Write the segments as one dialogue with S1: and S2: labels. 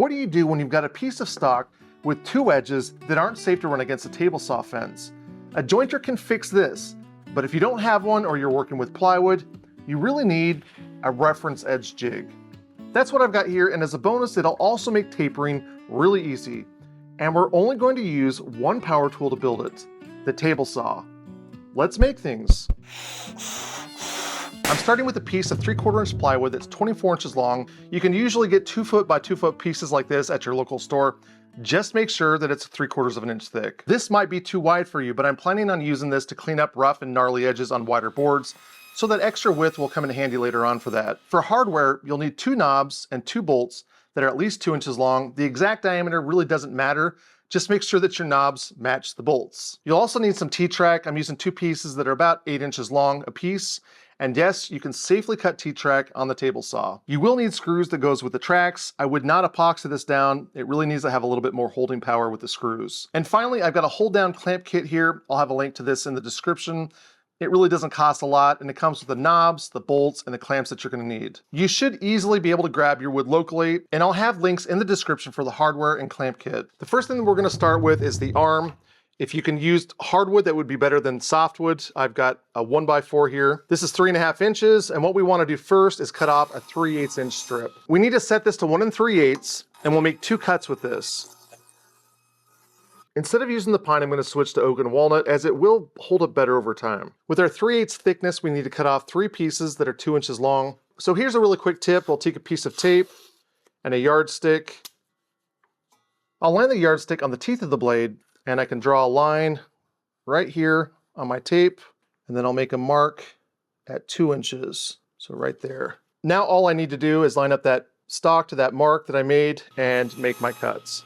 S1: What do you do when you've got a piece of stock with two edges that aren't safe to run against a table saw fence? A jointer can fix this, but if you don't have one or you're working with plywood, you really need a reference edge jig. That's what I've got here, and as a bonus, it'll also make tapering really easy. And we're only going to use one power tool to build it, the table saw. Let's make things. I'm starting with a piece of 3/4 inch plywood that's 24 inches long. You can usually get 2 foot by 2 foot pieces like this at your local store. Just make sure that it's 3/4 of an inch thick. This might be too wide for you, but I'm planning on using this to clean up rough and gnarly edges on wider boards, so that extra width will come in handy later on for that. For hardware, you'll need 2 knobs and 2 bolts that are at least 2 inches long. The exact diameter really doesn't matter. Just make sure that your knobs match the bolts. You'll also need some T-track. I'm using 2 pieces that are about 8 inches long a piece. And yes, you can safely cut T-track on the table saw. You will need screws that goes with the tracks. I would not epoxy this down. It really needs to have a little bit more holding power with the screws. And finally, I've got a hold down clamp kit here. I'll have a link to this in the description. It really doesn't cost a lot, and it comes with the knobs, the bolts, and the clamps that you're gonna need. You should easily be able to grab your wood locally, and I'll have links in the description for the hardware and clamp kit. The first thing that we're gonna start with is the arm. If you can use hardwood, that would be better than softwood. I've got a 1x4 here. This is 3.5 inches, and what we wanna do first is cut off a 3/8 inch strip. We need to set this to 1 3/8, and we'll make 2 cuts with this. Instead of using the pine, I'm going to switch to oak and walnut, as it will hold up better over time. With our 3/8 thickness, we need to cut off 3 pieces that are 2 inches long. So here's a really quick tip. I'll take a piece of tape and a yardstick. I'll line the yardstick on the teeth of the blade, and I can draw a line right here on my tape, and then I'll make a mark at 2 inches. So right there. Now all I need to do is line up that stock to that mark that I made and make my cuts.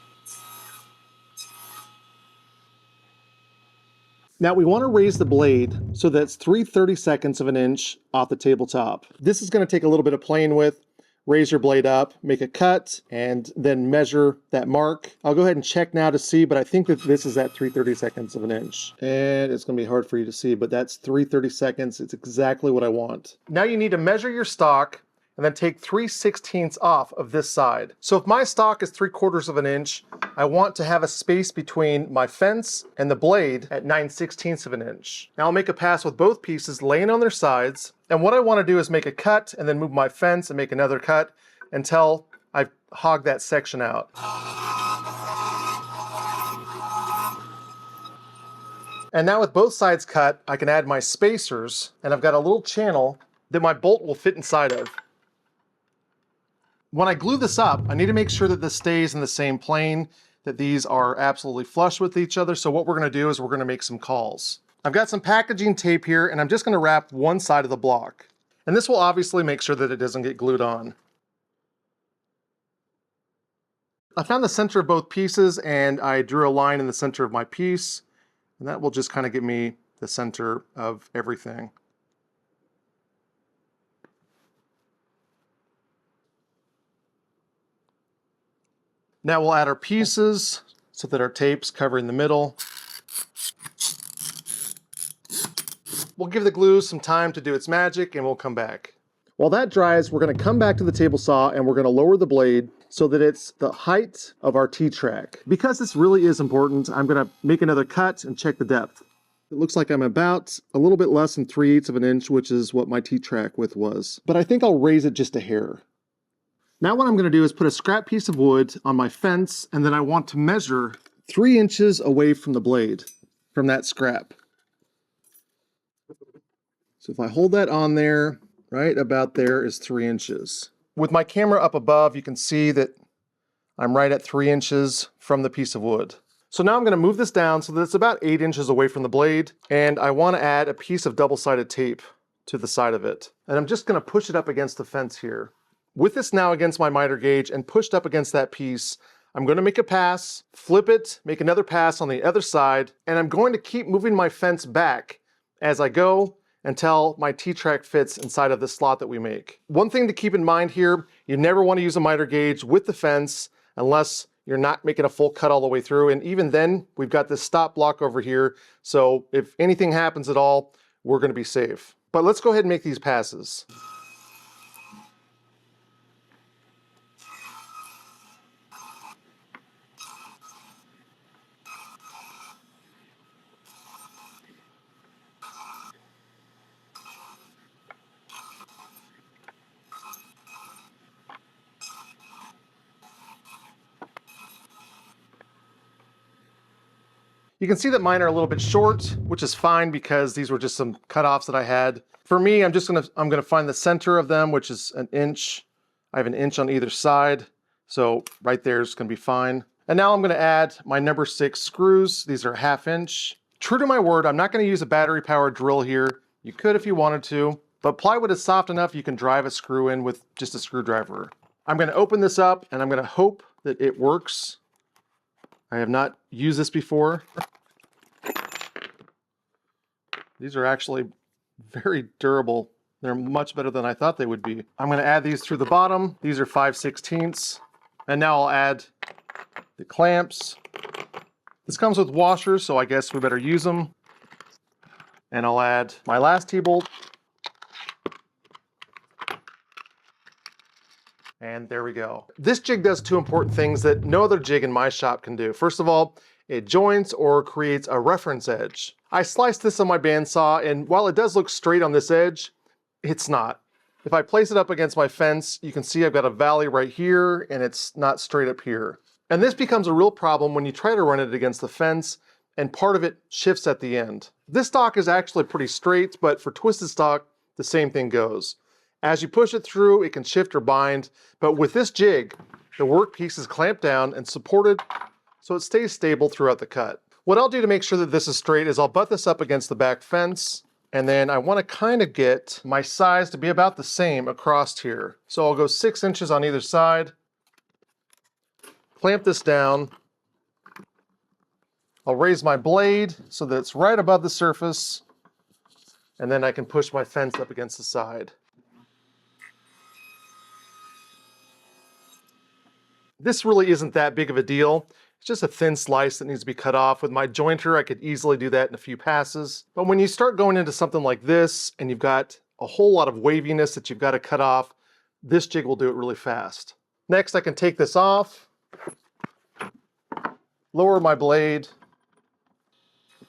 S1: Now we want to raise the blade so that's 3/32 of an inch off the tabletop. This is going to take a little bit of playing with. Raise your blade up, make a cut, and then measure that mark. I'll go ahead and check now to see, but I think that this is at 3/32 of an inch. And it's going to be hard for you to see, but that's 3/32. It's exactly what I want. Now you need to measure your stock and then take 3/16 off of this side. So if my stock is 3/4 of an inch, I want to have a space between my fence and the blade at 9/16 of an inch. Now I'll make a pass with both pieces laying on their sides. And what I want to do is make a cut and then move my fence and make another cut until I've hogged that section out. And now with both sides cut, I can add my spacers, and I've got a little channel that my bolt will fit inside of. When I glue this up, I need to make sure that this stays in the same plane, that these are absolutely flush with each other. So what we're going to do is we're going to make some calls. I've got some packaging tape here, and I'm just going to wrap one side of the block. And this will obviously make sure that it doesn't get glued on. I found the center of both pieces, and I drew a line in the center of my piece, and that will just kind of give me the center of everything. Now we'll add our pieces so that our tape's covering the middle. We'll give the glue some time to do its magic, and we'll come back. While that dries, we're going to come back to the table saw, and we're going to lower the blade so that it's the height of our T-track. Because this really is important, I'm going to make another cut and check the depth. It looks like I'm about a little bit less than 3/8 of an inch, which is what my T-track width was. But I think I'll raise it just a hair. Now what I'm going to do is put a scrap piece of wood on my fence, and then I want to measure 3 inches away from the blade, from that scrap. So if I hold that on there, right about there is 3 inches. With my camera up above, you can see that I'm right at 3 inches from the piece of wood. So now I'm going to move this down so that it's about 8 inches away from the blade, and I want to add a piece of double-sided tape to the side of it. And I'm just going to push it up against the fence here. With this now against my miter gauge and pushed up against that piece, I'm going to make a pass, flip it, make another pass on the other side, and I'm going to keep moving my fence back as I go until my T-track fits inside of the slot that we make. One thing to keep in mind here, you never want to use a miter gauge with the fence unless you're not making a full cut all the way through. And even then, we've got this stop block over here. So if anything happens at all, we're going to be safe. But let's go ahead and make these passes. You can see that mine are a little bit short, which is fine because these were just some cutoffs that I had. For me, I'm gonna find the center of them, which is an inch. I have an inch on either side, so right there is gonna be fine. And now I'm gonna add my number 6 screws. These are 1/2 inch. True to my word, I'm not gonna use a battery-powered drill here. You could if you wanted to, but plywood is soft enough you can drive a screw in with just a screwdriver. I'm gonna open this up and I'm gonna hope that it works. I have not used this before. These are actually very durable. They're much better than I thought they would be. I'm gonna add these through the bottom. These are 5/16. And now I'll add the clamps. This comes with washers, so I guess we better use them. And I'll add my last T-bolt. And there we go. This jig does 2 important things that no other jig in my shop can do. First of all, it joints or creates a reference edge. I sliced this on my bandsaw, and while it does look straight on this edge, it's not. If I place it up against my fence, you can see I've got a valley right here, and it's not straight up here. And this becomes a real problem when you try to run it against the fence, and part of it shifts at the end. This stock is actually pretty straight, but for twisted stock, the same thing goes. As you push it through, it can shift or bind, but with this jig, the workpiece is clamped down and supported so it stays stable throughout the cut. What I'll do to make sure that this is straight is I'll butt this up against the back fence, and then I want to kind of get my size to be about the same across here. So I'll go 6 inches on either side, clamp this down. I'll raise my blade so that it's right above the surface, and then I can push my fence up against the side. This really isn't that big of a deal. It's just a thin slice that needs to be cut off. With my jointer, I could easily do that in a few passes. But when you start going into something like this, and you've got a whole lot of waviness that you've got to cut off, this jig will do it really fast. Next, I can take this off, lower my blade,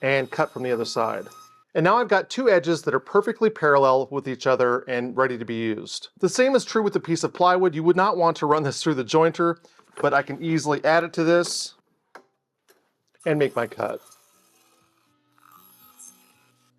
S1: and cut from the other side. And now I've got 2 edges that are perfectly parallel with each other and ready to be used. The same is true with the piece of plywood. You would not want to run this through the jointer, but I can easily add it to this and make my cut.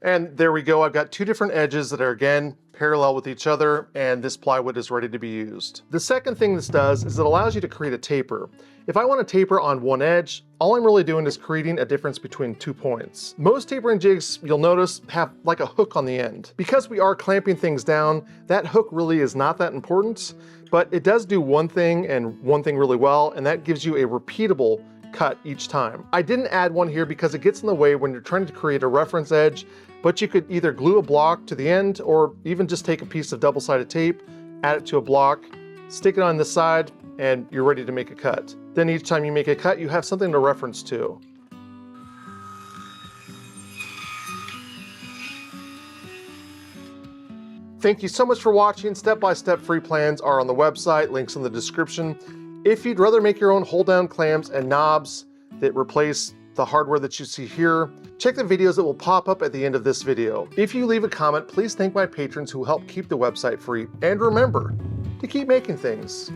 S1: And there we go. I've got 2 different edges that are, again, parallel with each other, and this plywood is ready to be used. The second thing this does is it allows you to create a taper. If I want to taper on one edge, all I'm really doing is creating a difference between 2 points. Most tapering jigs, you'll notice, have like a hook on the end. Because we are clamping things down, that hook really is not that important, but it does do one thing and one thing really well, and that gives you a repeatable cut each time. I didn't add one here because it gets in the way when you're trying to create a reference edge, but you could either glue a block to the end or even just take a piece of double-sided tape, add it to a block, stick it on the side, and you're ready to make a cut. Then each time you make a cut, you have something to reference to. Thank you so much for watching. Step-by-step free plans are on the website, links in the description. If you'd rather make your own hold-down clamps and knobs that replace the hardware that you see here, check the videos that will pop up at the end of this video. If you leave a comment, please thank my patrons who help keep the website free. And remember to keep making things.